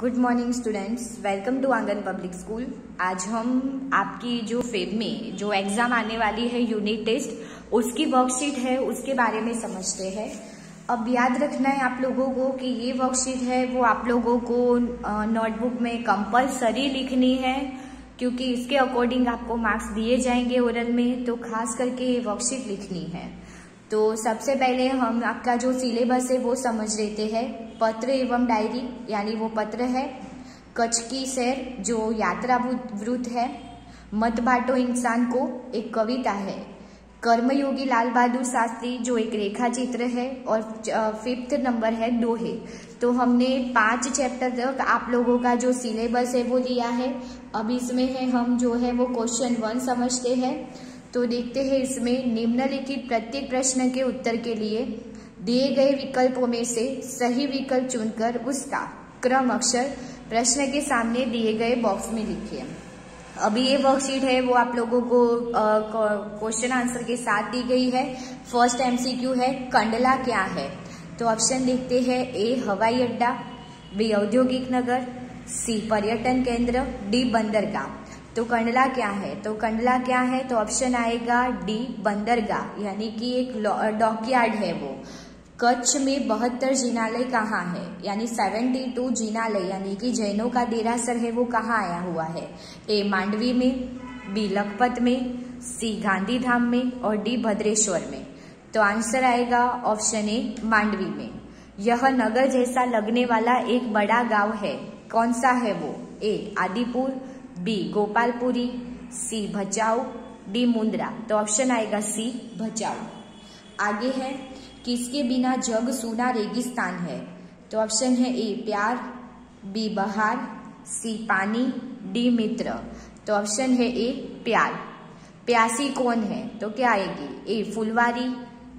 Good morning students, welcome to Aangan public school. आज हम आपकी जो फेब में जो एग्जाम आने वाली है यूनिट टेस्ट, उसकी वर्कशीट है उसके बारे में समझते हैं। अब याद रखना है आप लोगों को कि ये वर्कशीट है वो आप लोगों को नोटबुक में कंपलसरी लिखनी है, क्योंकि इसके अकॉर्डिंग आपको मार्क्स दिए जाएंगे ओरल में, तो खास करके ये वर्कशीट लिखनी है। तो सबसे पहले हम आपका जो सिलेबस है वो समझ लेते हैं। पत्र एवं डायरी यानी वो पत्र है। कच्छ की सैर जो यात्रा वृत्त है। मत बांटो इंसान को एक कविता है। कर्मयोगी लाल बहादुर शास्त्री जो एक रेखा चित्र है। और 5th नंबर है दोहे। तो हमने 5 चैप्टर तक आप लोगों का जो सिलेबस है वो लिया है। अब इसमें है हम जो है वो क्वेश्चन 1 समझते हैं। तो देखते हैं इसमें निम्नलिखित प्रत्येक प्रश्न के उत्तर के लिए दिए गए विकल्पों में से सही विकल्प चुनकर उसका क्रम अक्षर प्रश्न के सामने दिए गए बॉक्स में लिखिए। अभी ये वर्कशीट है वो आप लोगों को क्वेश्चन आंसर के साथ दी गई है। फर्स्ट MCQ है, कंडला क्या है? तो ऑप्शन देखते हैं। ए हवाई अड्डा, बी औद्योगिक नगर, सी पर्यटन केंद्र, डी बंदरगाह। तो कंडला क्या है? तो कंडला क्या है? तो ऑप्शन आएगा डी बंदरगाह, यानी कि एक डॉकयार्ड है वो। कच्छ में 72 जिनालय कहाँ है? यानी 72 जिनालय यानी कि जैनों का देरासर है वो कहाँ आया हुआ है? ए मांडवी में, बी लखपत में, सी गांधीधाम में और डी भद्रेश्वर में। तो आंसर आएगा ऑप्शन ए मांडवी में। यह नगर जैसा लगने वाला एक बड़ा गांव है, कौन सा है वो? ए आदिपुर, बी गोपालपुरी, सी भचाऊ, डी मुंद्रा। तो ऑप्शन आएगा सी भचाऊ। आगे है किसके बिना जग सूना रेगिस्तान है? तो ऑप्शन है ए प्यार, बी बहार, सी पानी, डी मित्र। तो ऑप्शन है ए प्यार। प्यासी कौन है? तो क्या आएगी? ए फुलवारी,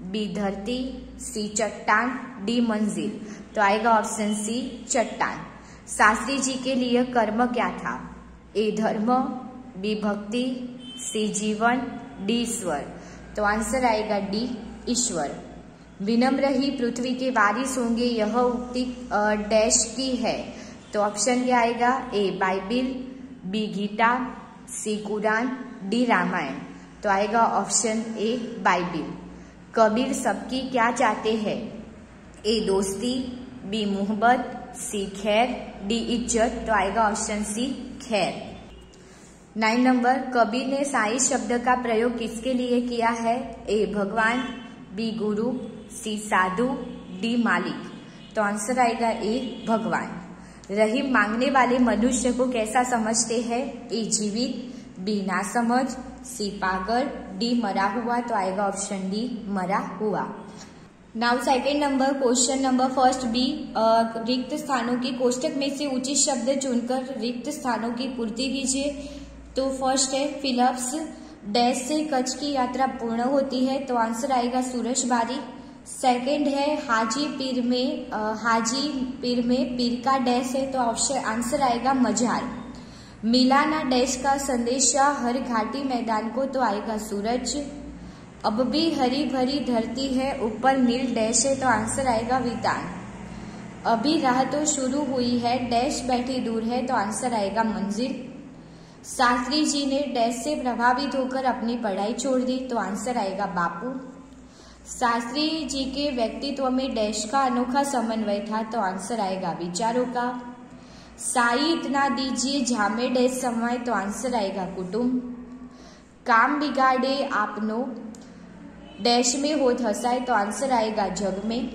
बी धरती, सी चट्टान, डी मंजिल। तो आएगा ऑप्शन सी चट्टान। शास्त्री जी के लिए कर्म क्या था? ए धर्म, बी भक्ति, सी जीवन, डी ईश्वर। तो आंसर आएगा डी ईश्वर। विनम्र ही पृथ्वी के वारिस होंगे, यह उक्ति डैश की है? तो ऑप्शन क्या आएगा? ए बाइबिल, बी गीता, सी कुरान, डी रामायण। तो आएगा ऑप्शन ए बाइबिल। कबीर सबकी क्या चाहते हैं? ए दोस्ती, बी मोहब्बत, सी खैर, डी इज्जत। तो आएगा ऑप्शन सी खैर। 9 नंबर कबीर ने साईं शब्द का प्रयोग किसके लिए किया है? ए भगवान, बी गुरु, सी साधु, डी मालिक। तो आंसर आएगा ए भगवान। रहीम मांगने वाले मनुष्य को कैसा समझते हैं? ए जीवित, बी नासमझ, सी पागल, डी मरा हुआ। तो आएगा ऑप्शन डी मरा हुआ। Now second number question number first B, रिक्त स्थानों के कोष्टक में से उचित शब्द चुनकर रिक्त स्थानों की पूर्ति कीजिए। तो फर्स्ट है फिलिप्स डैश से कच्छ की यात्रा पूर्ण होती है। तो आंसर आएगा सूरजबारी। सेकंड है हाजी पीर में पीर का डैश है। तो ऑप्शन आंसर आएगा मजार। मिलाना डैश का संदेशा हर घाटी मैदान को। तो आएगा सूरज। अब भी हरी भरी धरती है, ऊपर नील डैश है। तो आंसर आएगा वितान। अभी राह तो शुरू हुई है, डैश बैठी दूर है। तो आंसर आएगा मंजिल। शास्त्री जी ने डैश से प्रभावित होकर अपनी पढ़ाई छोड़ दी। तो आंसर आएगा बापू। शास्त्री जी के व्यक्तित्व में डैश का अनोखा समन्वय था। तो आंसर आएगा विचारों का। साई इतना दीजिए झामे डैश समय। तो आंसर आएगा कुटुंब। काम बिगाड़े आपनो डैश में होत हंसाए। तो आंसर आएगा जग में।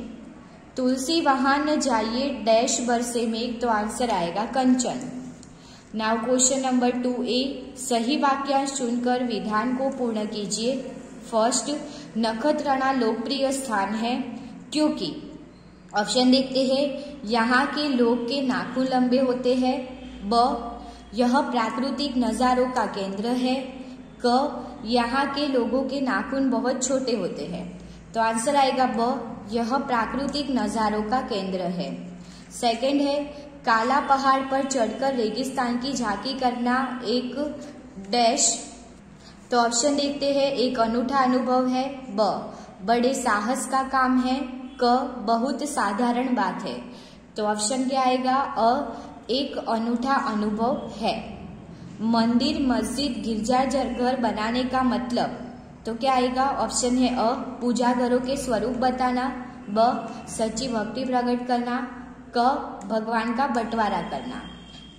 तुलसी वहां न जाइए डैश बरसे में। तो आंसर आएगा कंचन। नाउ क्वेश्चन नंबर 2A, सही वाक्यांश चुनकर विधान को पूर्ण कीजिए। फर्स्ट, नखत्राणा लोकप्रिय स्थान है क्योंकि ऑप्शन देखते हैं। यहाँ के लोग के नाखून लंबे होते हैं। ब, यह प्राकृतिक नज़ारों का केंद्र है। क, यहाँ के लोगों के नाखून बहुत छोटे होते हैं। तो आंसर आएगा ब, यह प्राकृतिक नज़ारों का केंद्र है। सेकंड है काला पहाड़ पर चढ़कर रेगिस्तान की झांकी करना एक डैश। तो ऑप्शन देखते हैं। एक अनूठा अनुभव है। ब, बड़े साहस का काम है। क, बहुत साधारण बात है। तो ऑप्शन क्या आएगा? अ, एक अनूठा अनुभव है। मंदिर, मस्जिद, गिरजाघर बनाने का मतलब, तो क्या आएगा? ऑप्शन है अ, पूजा घरों के स्वरूप बताना, ब, सच्ची भक्ति प्रकट करना, क, भगवान का बंटवारा करना।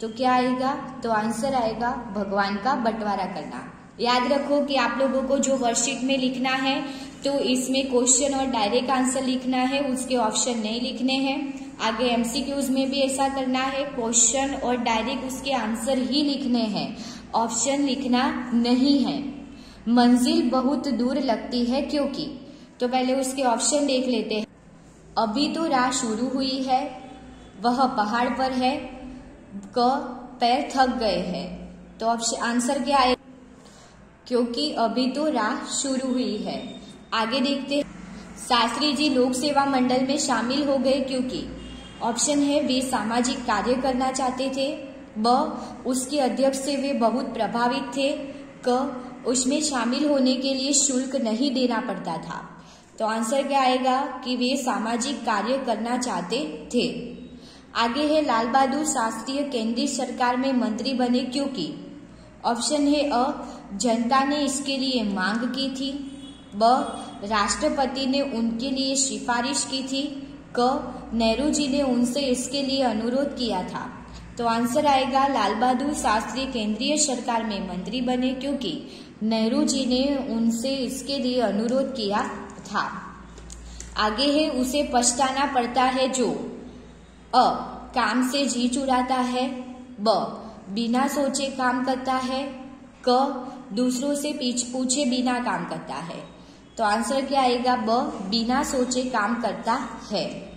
तो क्या आएगा? तो आंसर आएगा भगवान का बंटवारा करना। याद रखो कि आप लोगों को जो वर्कशीट में लिखना है तो इसमें क्वेश्चन और डायरेक्ट आंसर लिखना है, उसके ऑप्शन नहीं लिखने हैं। आगे एमसीक्यूज में भी ऐसा करना है, क्वेश्चन और डायरेक्ट उसके आंसर ही लिखने हैं, ऑप्शन लिखना नहीं है। मंजिल बहुत दूर लगती है क्योंकि, तो पहले उसके ऑप्शन देख लेते हैं। अभी तो राह शुरू हुई है, वह पहाड़ पर है, क, पैर थक गए हैं। तो ऑप्शन आंसर क्या है? क्योंकि अभी तो राह शुरू हुई है। आगे देखते हैं, शास्त्री जी लोक सेवा मंडल में शामिल हो गए क्योंकि, ऑप्शन है वे सामाजिक कार्य करना चाहते थे, ब, उसके अध्यक्ष से वे बहुत प्रभावित थे, क, उसमें शामिल होने के लिए शुल्क नहीं देना पड़ता था। तो आंसर क्या आएगा कि वे सामाजिक कार्य करना चाहते थे। आगे है लाल बहादुर शास्त्री केंद्रीय सरकार में मंत्री बने क्योंकि, ऑप्शन है अ, जनता ने इसके लिए मांग की थी, ब, राष्ट्रपति ने उनके लिए सिफारिश की थी, क, नेहरू जी ने उनसे इसके लिए अनुरोध किया था। तो आंसर आएगा लाल बहादुर शास्त्री केंद्रीय सरकार में मंत्री बने क्योंकि नेहरू जी ने उनसे इसके लिए अनुरोध किया था। आगे है उसे पछताना पड़ता है जो, अ, काम से जी चुराता है, ब, बिना सोचे काम करता है, क, दूसरों से पूछे बिना काम करता है। तो आंसर क्या आएगा? ब, बिना सोचे काम करता है।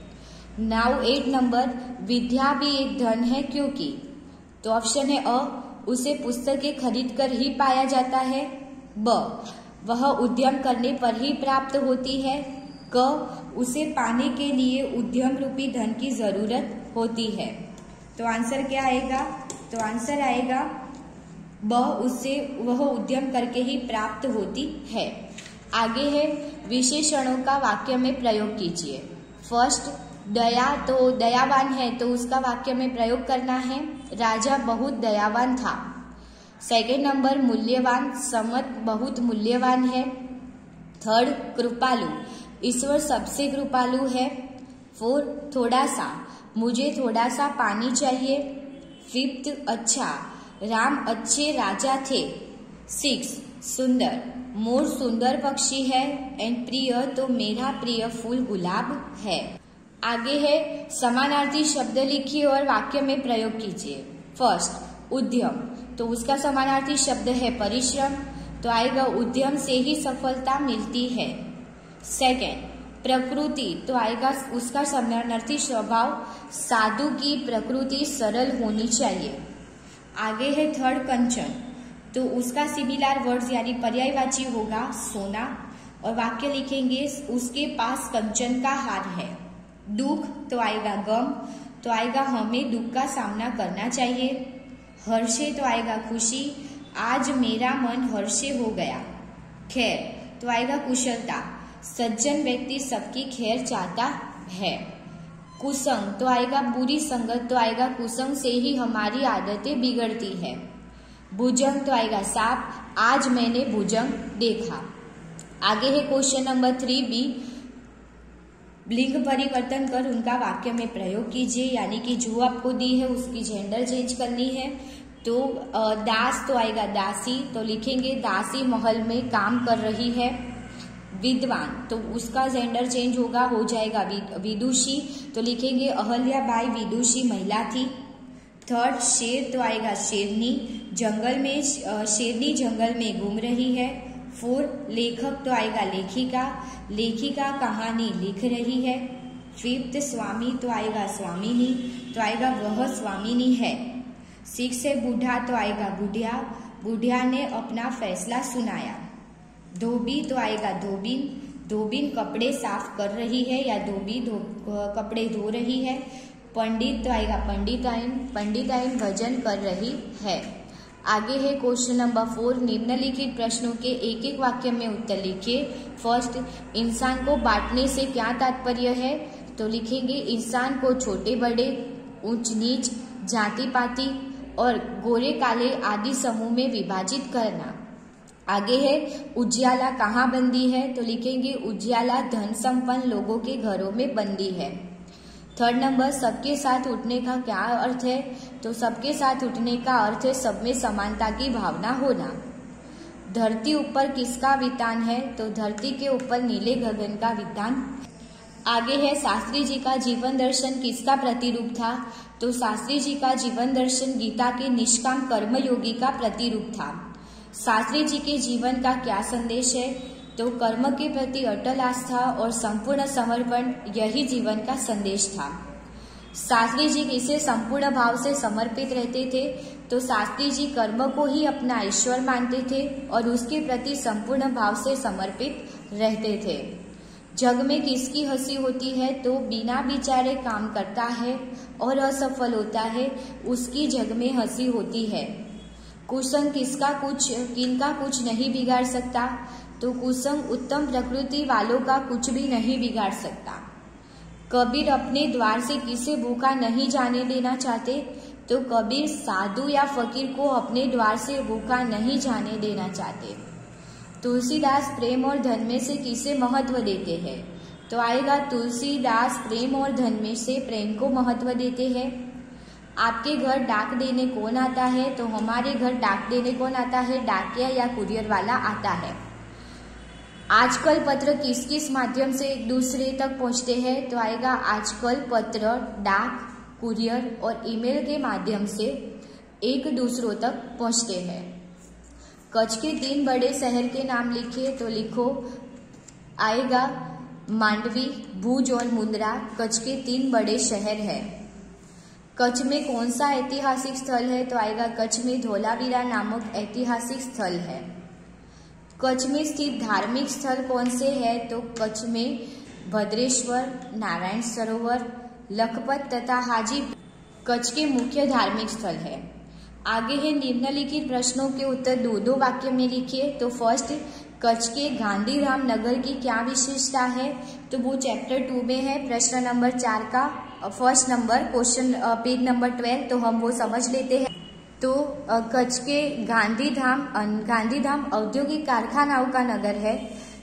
नाउ 8 नंबर, विद्या भी एक धन है क्योंकि, तो ऑप्शन है अ, उसे पुस्तकें खरीद कर ही पाया जाता है, ब, वह उद्यम करने पर ही प्राप्त होती है, क, उसे पाने के लिए उद्यम रूपी धन की जरूरत होती है। तो आंसर क्या आएगा? तो आंसर आएगा ब, उससे वह उद्यम करके ही प्राप्त होती है। आगे है विशेषणों का वाक्य में प्रयोग कीजिए। फर्स्ट, दया, तो दयावान है तो उसका वाक्य में प्रयोग करना है, राजा बहुत दयावान था। सेकेंड नंबर, मूल्यवान, समत बहुत मूल्यवान है। थर्ड, कृपालु, ईश्वर सबसे कृपालु है। फोर्थ, थोड़ा सा, मुझे थोड़ा सा पानी चाहिए। फिफ्थ, अच्छा, राम अच्छे राजा थे। 6, सुंदर, मोर सुंदर पक्षी है। एंड प्रिय, तो मेरा प्रिय फूल गुलाब है। आगे है समानार्थी शब्द लिखिए और वाक्य में प्रयोग कीजिए। फर्स्ट, उद्यम, तो उसका समानार्थी शब्द है परिश्रम, तो आएगा उद्यम से ही सफलता मिलती है। सेकेंड, प्रकृति, तो आएगा उसका समानार्थी स्वभाव, साधु की प्रकृति सरल होनी चाहिए। आगे है थर्ड, कंचन, तो उसका सिमिलर वर्ड्स यानी पर्यायवाची होगा सोना, और वाक्य लिखेंगे उसके पास कंचन का हार है। दुख, तो आएगा गम, तो आएगा हमें दुख का सामना करना चाहिए। हर्षे, तो आएगा खुशी, आज मेरा मन हर्षे हो गया। खैर, तो आएगा कुशलता, सज्जन व्यक्ति सबकी खैर चाहता है। कुसंग, तो आएगा बुरी संगत, तो आएगा कुसंग से ही हमारी आदतें बिगड़ती है। भुजंग, तो आएगा सांप, आज मैंने भुजंग देखा। आगे है क्वेश्चन नंबर 3B, लिंग परिवर्तन कर उनका वाक्य में प्रयोग कीजिए, यानी कि जो आपको दी है उसकी जेंडर चेंज करनी है। तो दास, तो आएगा दासी, तो लिखेंगे दासी महल में काम कर रही है। विद्वान, तो उसका जेंडर चेंज होगा, हो जाएगा विदुषी, तो लिखेंगे अहल्याबाई विदुषी महिला थी। थर्ड, शेर, तो आएगा शेरनी, जंगल में शेरनी जंगल में घूम रही है। फोर्थ, लेखक, तो आएगा लेखिका, लेखिका कहानी लिख रही है। फिफ्थ, स्वामी, तो आएगा स्वामिनी, तो आएगा वह स्वामिनी है। 6 है बूढ़ा, तो आएगा बुढ़िया, बुढ़िया ने अपना फैसला सुनाया। धोबी, तो आएगा धोबिन, धोबिन कपड़े साफ कर रही है या धोबी कपड़े धो रही है। पंडित, तो आएगा पंडिताइन, पंडिताइन भजन कर रही है। आगे है क्वेश्चन नंबर 4, निम्नलिखित प्रश्नों के एक एक वाक्य में उत्तर लिखिए। फर्स्ट, इंसान को बांटने से क्या तात्पर्य है? तो लिखेंगे इंसान को छोटे बड़े, ऊंच नीच, जाति पाति और गोरे काले आदि समूह में विभाजित करना। आगे है उजियाला कहाँ बंदी है, तो लिखेंगे उजियाला धन संपन्न लोगों के घरों में बंदी है। थर्ड नंबर सबके साथ उठने का क्या अर्थ है, तो सबके साथ उठने का अर्थ है सब में समानता की भावना होना। धरती ऊपर किसका वितान है, तो धरती के ऊपर नीले गगन का वितान। आगे है शास्त्री जी का जीवन दर्शन किसका प्रतिरूप था, तो शास्त्री जी का जीवन दर्शन गीता के निष्काम कर्मयोगी का प्रतिरूप था। शास्त्री जी के जीवन का क्या संदेश है, तो कर्म के प्रति अटल आस्था और संपूर्ण समर्पण यही जीवन का संदेश था। शास्त्री जी किसे संपूर्ण भाव से समर्पित रहते थे, तो शास्त्री जी कर्म को ही अपना ईश्वर मानते थे और उसके प्रति संपूर्ण भाव से समर्पित रहते थे। जग में किसकी हंसी होती है, तो बिना विचारे काम करता है और असफल होता है उसकी जग में हंसी होती है। कुसंग किनका कुछ नहीं बिगाड़ सकता, तो कुसंग उत्तम प्रकृति वालों का कुछ भी नहीं बिगाड़ सकता। कबीर अपने द्वार से किसे भूखा नहीं जाने देना चाहते, तो कबीर साधु या फकीर को अपने द्वार से भूखा नहीं जाने देना चाहते। तुलसीदास प्रेम और धन में से किसे महत्व देते हैं, तो आएगा तुलसीदास प्रेम और धन में से प्रेम को महत्व देते हैं। आपके घर डाक देने कौन आता है, तो हमारे घर डाक देने कौन आता है, डाकिया या कुरियर वाला आता है। आजकल पत्र किस किस माध्यम से एक दूसरे तक पहुंचते हैं, तो आएगा आजकल पत्र डाक कुरियर और ईमेल के माध्यम से एक दूसरों तक पहुंचते हैं। कच्छ के 3 बड़े शहर के नाम लिखिए, तो लिखो आएगा मांडवी, भुज और मुंद्रा कच्छ के 3 बड़े शहर हैं। कच्छ में कौन सा ऐतिहासिक स्थल है, तो आएगा कच्छ में धोलावीरा नामक ऐतिहासिक स्थल है। कच्छ में स्थित धार्मिक स्थल कौन से है, तो कच्छ में भद्रेश्वर, नारायण सरोवर, लखपत तथा हाजी कच्छ के मुख्य धार्मिक स्थल है। आगे है निम्नलिखित प्रश्नों के उत्तर 2-2 वाक्य में लिखिए। तो फर्स्ट, कच्छ के गांधीधाम नगर की क्या विशेषता है, तो वो चैप्टर 2 में है, प्रश्न नंबर 4 का first number question page number 12, तो हम वो समझ लेते हैं। तो कच्छ के गांधीधाम औद्योगिक कारखानाओं का नगर है।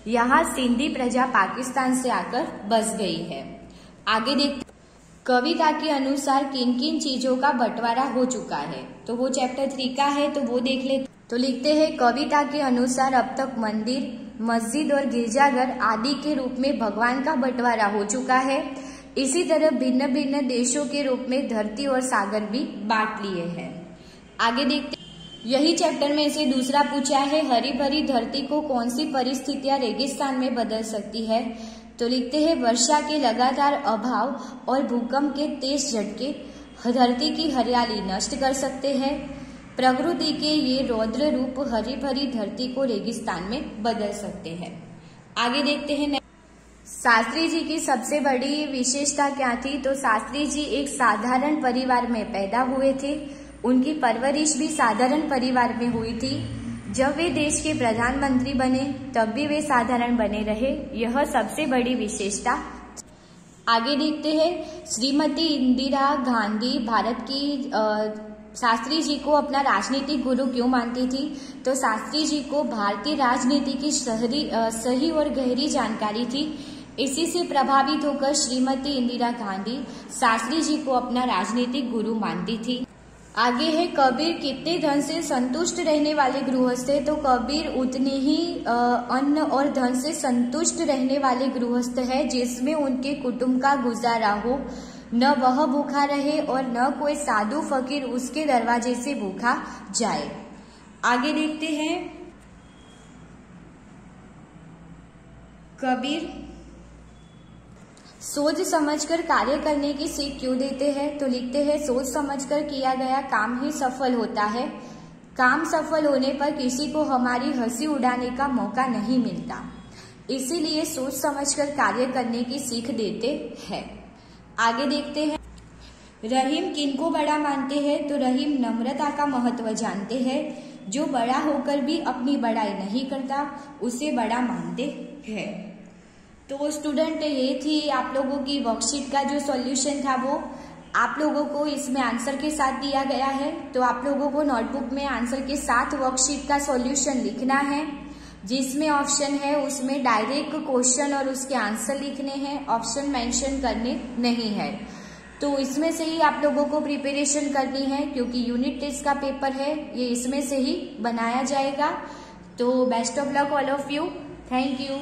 यहाँ सिंधी प्रजा पाकिस्तान से आकर बस गई है। आगे देखते, कविता के अनुसार किन किन चीजों का बंटवारा हो चुका है, तो वो चैप्टर 3 का है, तो वो देख लेते। तो लिखते हैं कविता के अनुसार अब तक मंदिर, मस्जिद और गिरजाघर आदि के रूप में भगवान का बंटवारा हो चुका है। इसी तरह भिन्न भिन्न देशों के रूप में धरती और सागर भी बांट लिए हैं। आगे देखते, यही चैप्टर में से दूसरा पूछा है, हरी भरी धरती को कौन सी परिस्थितियां रेगिस्तान में बदल सकती है, तो लिखते हैं वर्षा के लगातार अभाव और भूकंप के तेज झटके धरती की हरियाली नष्ट कर सकते हैं। प्रकृति के ये रौद्र रूप हरी भरी धरती को रेगिस्तान में बदल सकते हैं। आगे देखते हैं, शास्त्री जी की सबसे बड़ी विशेषता क्या थी, तो शास्त्री जी एक साधारण परिवार में पैदा हुए थे। उनकी परवरिश भी साधारण परिवार में हुई थी। जब वे देश के प्रधानमंत्री बने तब भी वे साधारण बने रहे, यह सबसे बड़ी विशेषता। आगे देखते हैं, श्रीमती इंदिरा गांधी भारत की शास्त्री जी को अपना राजनीतिक गुरु क्यों मानती थी, तो शास्त्री जी को भारतीय राजनीति की सही और गहरी जानकारी थी। इसी से प्रभावित होकर श्रीमती इंदिरा गांधी शास्त्री जी को अपना राजनीतिक गुरु मानती थी। आगे है, कबीर कितने धन से संतुष्ट रहने वाले गृहस्थ है, तो कबीर उतने ही अन्न और धन से संतुष्ट रहने वाले गृहस्थ है जिसमें उनके कुटुंब का गुजारा हो, न वह भूखा रहे और न कोई साधु फकीर उसके दरवाजे से भूखा जाए। आगे देखते हैं, कबीर सोच समझकर कार्य करने की सीख क्यों देते हैं, तो लिखते हैं सोच समझकर किया गया काम ही सफल होता है। काम सफल होने पर किसी को हमारी हंसी उड़ाने का मौका नहीं मिलता, इसीलिए सोच समझकर कार्य करने की सीख देते हैं। आगे देखते हैं, रहीम किनको बड़ा मानते हैं, तो रहीम नम्रता का महत्व जानते हैं। जो बड़ा होकर भी अपनी बड़ाई नहीं करता उसे बड़ा मानते हैं। तो स्टूडेंट, ये थी आप लोगों की वर्कशीट का जो सॉल्यूशन था वो। आप लोगों को इसमें आंसर के साथ दिया गया है, तो आप लोगों को नोटबुक में आंसर के साथ वर्कशीट का सॉल्यूशन लिखना है। जिसमें ऑप्शन है उसमें डायरेक्ट क्वेश्चन और उसके आंसर लिखने हैं, ऑप्शन मेंशन करने नहीं है। तो इसमें से ही आप लोगों को प्रिपरेशन करनी है, क्योंकि यूनिट टेस्ट का पेपर है, ये इसमें से ही बनाया जाएगा। तो best of luck all of you, thank you.